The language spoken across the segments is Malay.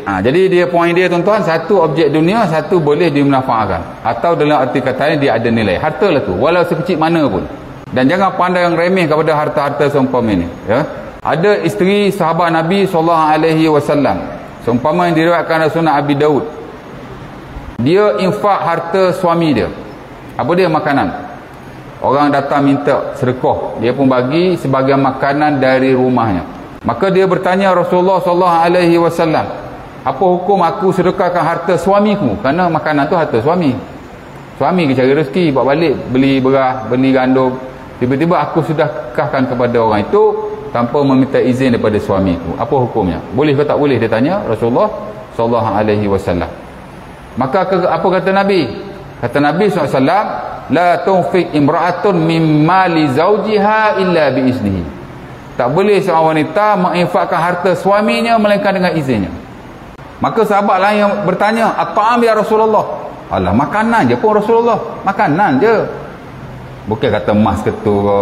Jadi dia poin dia tuan-tuan, satu objek dunia, satu boleh dimanfaatkan, atau dalam arti katanya dia ada nilai. Harta lah tu, walau sekecil mana pun. Dan jangan pandang remeh kepada harta-harta seumpama ini, ya. Ada isteri sahabat Nabi SAW, seumpama yang diriwayatkan oleh Sunan Abi Daud, dia infak harta suami dia. Apa dia? Makanan. Orang datang minta sedekah, dia pun bagi sebagian makanan dari rumahnya. Maka dia bertanya Rasulullah SAW, apa hukum aku sedekahkan harta suamiku? Kerana makanan tu harta suami. Suami ke cari rezeki, buat balik, beli beras, beli gandum. Tiba-tiba aku sedekahkan kepada orang itu tanpa meminta izin daripada suamiku. Apa hukumnya? Boleh ke tak boleh? Dia tanya Rasulullah SAW. Maka apa kata Nabi? Kata Nabi SAW, la tunfiq imra'atun min mali zawjiha illa biiznihi. Tak boleh seorang wanita menginfakkan harta suaminya melainkan dengan izinnya. Maka sahabat lain yang bertanya, at-ta'am ya Rasulullah. Alah, makanan je pun Rasulullah, makanan je. Bukan kata emas ketu ke,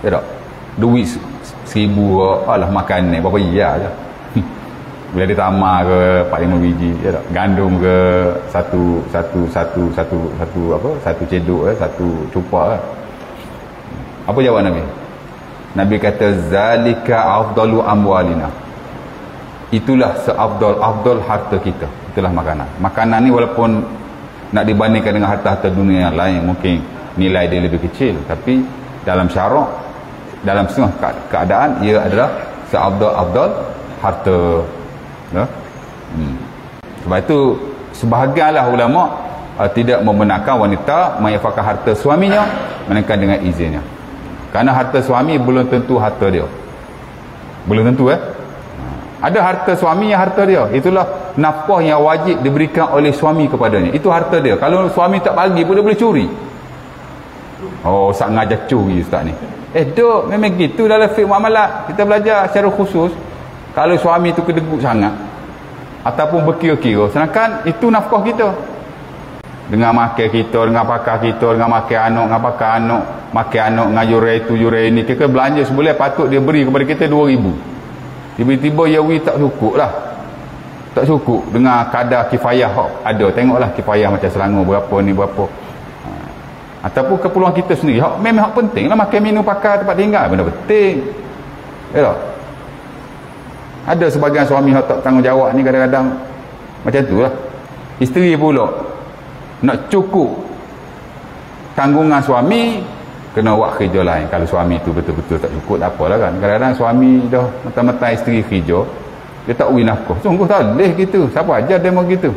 ya tak? Duit 1,000 ke, alah makanan berapa iya je. Bila dia tamar ke 4-5 biji, ya tak? Gandum ke satu cedok ke, satu cupa ke. Apa jawab Nabi? Nabi kata, zalika afdalu amwalina. Itulah seafdal harta kita. Itulah makanan. Makanan ni walaupun nak dibandingkan dengan harta-harta dunia yang lain, mungkin nilai dia lebih kecil, tapi dalam syarak, dalam setengah keadaan, ia adalah seafdal harta, ya? Sebab itu sebahagianlah ulama tidak membenarkan wanita menginfakkan harta suaminya melainkan dengan izinnya. Kerana harta suami belum tentu harta dia. Belum tentu, ada harta suami yang harta dia. Itulah nafkah yang wajib diberikan oleh suami kepadanya. Itu harta dia. Kalau suami tak bagi pun dia boleh curi. Oh, Ustaz ngajar curi Ustaz ni. Dok, memang gitu dalam fiqh muamalat. Kita belajar secara khusus. Kalau suami tu kedeguk sangat ataupun berkira-kira, sedangkan itu nafkah kita. Dengan makan kita, dengan pakar kita, dengan makan anak, dengan pakar anak, makan anak dengan yurai tu, yurai ni. Kita belanja sebulan, patut dia beri kepada kita 2,000. Tiba-tiba Yawi tak cukup lah, tak cukup dengan kadar kifayah ada. Tengoklah kifayah macam Selangor berapa ni berapa, ataupun keperluan kita sendiri. Memang penting lah makan minum pakai tempat tinggal, benda penting, ya tak? Ada sebagian suami tak tanggungjawab ni kadang-kadang macam tu lah. Isteri pula nak cukup tanggungan suami, kena buat kerja lain. Kalau suami tu betul-betul tak cukup, tak apalah kan. Kadang-kadang suami dah mentang-mentang isteri kerja, dia tak beri nafkah. Sungguh tak boleh gitu. Siapa ajar dia mau gitu?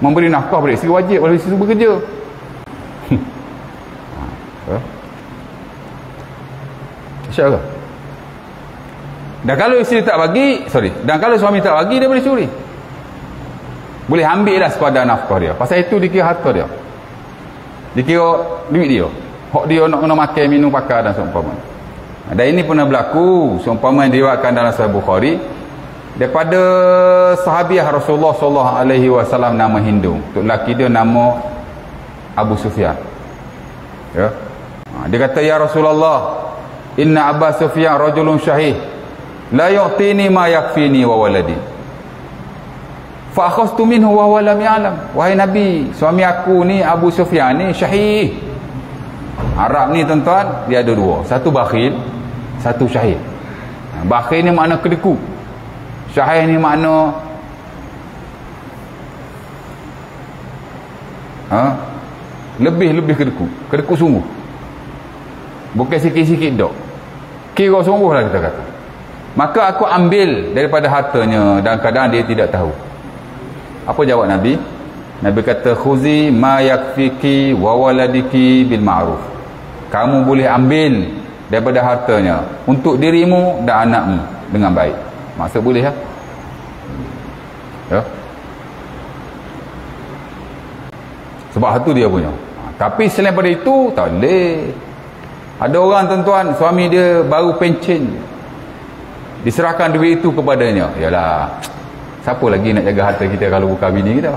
Memberi nafkah pada isteri wajib, pada isteri bekerja. InsyaAllah. Dan kalau isteri tak bagi, dan kalau suami tak bagi, dia boleh curi. Boleh ambil dah sekadar nafkah dia. Pasal itu dikira harta dia. Dikira duit dia. Hak dia nak kena makan, minum, pakai dan seumpama. Dan ini pernah berlaku, seumpama yang diriwayatkan dalam Sahih Bukhari daripada sahabiah Rasulullah SAW nama Hindu. Untuk lelaki dia nama Abu Sufyan. Ya. Dia kata, ya Rasulullah, inna Abu Sufyan rajulun syahih, la yu'tini ma yakfini wa waladi. Fa akhastu minhu wa huwa lam ya'lam. Wahai Nabi, suami aku ni Abu Sufyan ni syahih. Arab ni tuan-tuan, dia ada dua. Satu bakhil, satu syahih. Bakhil ni makna kedekut. Syahih ni makna lebih kedekut. Kedekut sungguh. Bukan sikit-sikit dok. Kira sungguh lah kita kata. Maka aku ambil daripada hartanya dalam keadaan dia tidak tahu. Apa jawab Nabi? Nabi kata, khuzi ma yakfiki wa waladiki bil ma'ruf. Kamu boleh ambil daripada hartanya untuk dirimu dan anakmu dengan baik. Maksud boleh ya? Ya. Sebab itu dia punya. Tapi selain daripada itu tak boleh. Ada orang tuan-tuan, suami dia baru pencen, diserahkan duit itu kepadanya. Yalah, siapa lagi nak jaga harta kita kalau bukan bini kita?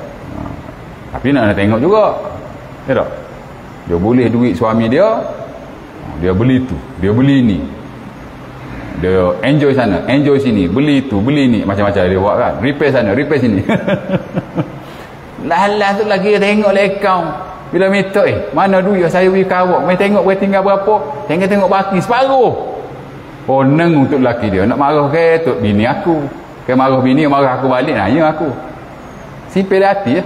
Tapi nak tengok juga, ya tak? Dia boleh duit suami dia, dia beli tu, dia beli ni. Dia enjoy sana, enjoy sini, beli tu, beli ni, macam-macam dia buat kan. Repair sana, repair sini. Lah tu lagi tengok le akaun. Bila minta mana duit saya bagi kawak, mai tengok boleh tinggal berapa, tengok baki separuh. Oh neng untuk lelaki dia, nak marah ke tu bini aku. Ke marah bini, marah aku balik, nanya aku. Sipil hati ya.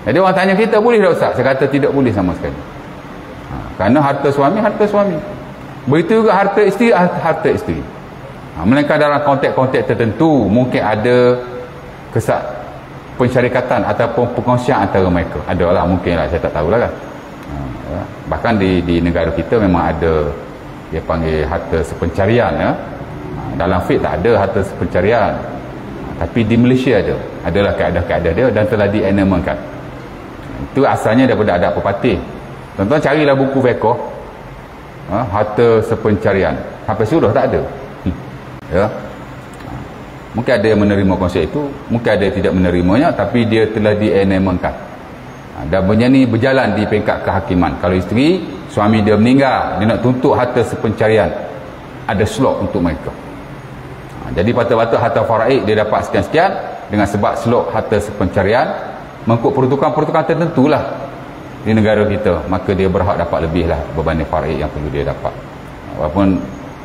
Jadi orang tanya kita boleh tak Ustaz? Saya kata tidak boleh sama sekali. Kerana harta suami, harta suami. Begitu juga harta isteri, harta isteri. Melainkan dalam konteks-konteks tertentu mungkin ada pensyarikatan ataupun perkongsian antara mereka. Adalah mungkin lah, saya tak tahulah kan. Bahkan di negara kita memang ada dia panggil harta sepencarian ya. Dalam fiqh tak ada harta sepencarian. Tapi di Malaysia adalah kaedah-kaedah dia dan telah dienamelkan. Itu asalnya daripada adab pepatih. Tuan-tuan carilah buku fiqh harta sepencarian. Sampai suruh tak ada. Ya. Mungkin ada yang menerima konsep itu, mungkin ada yang tidak menerimanya, tapi dia telah dienamelkan. Dan benda ni berjalan di peringkat kehakiman. Kalau isteri, suami dia meninggal, dia nak tuntut harta sepencarian, ada slot untuk mereka. Jadi patut-patut harta faraid dia dapat sekian-sekian dengan sebab slot harta sepencarian mengikut peruntukan-peruntukan tertentu lah di negara kita, maka dia berhak dapat lebih lah berbanding faraid yang perlu dia dapat. Walaupun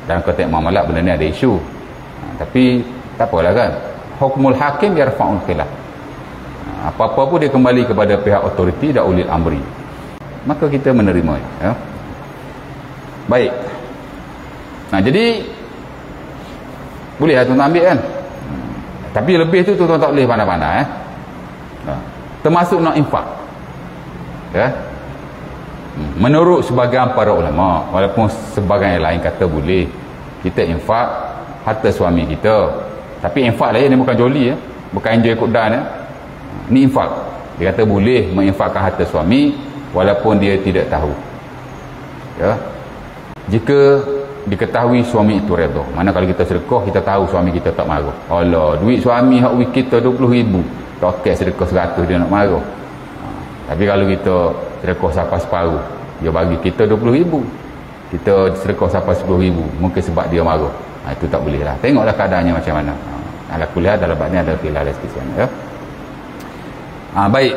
dalam konteks muamalat benda ni ada isu, tapi tak apalah kan, hukmul hakim yarfa'ul khilaf. Apa-apa pun dia kembali kepada pihak otoriti dan ulil amri, maka kita menerima ya. Baik. Nah jadi boleh lah tuan-tuan ambil kan, tapi lebih tu tuan-tuan tak boleh pandai-pandai termasuk nak infak ya. Menurut sebahagian para ulama, walaupun sebahagian yang lain kata boleh kita infak harta suami kita, tapi infak lain ni bukan joli ya, bukan enjoy kudan ya. Ni infak, dia kata boleh menginfakkan harta suami walaupun dia tidak tahu ya, jika diketahui suami itu redha. Mana kalau kita sedekah kita tahu suami kita tak marah, Allah duit suami hak week kita 20,000, tokek sedekah 100 dia nak marah. Tapi kalau kita sedekah sampai separuh, dia bagi kita 20,000, kita sedekah sampai 10,000, mungkin sebab dia marah. Itu tak boleh lah. Tengoklah keadaannya macam mana. Ala kuliah dalam bab ni ada khilaf sikit ya. Baik.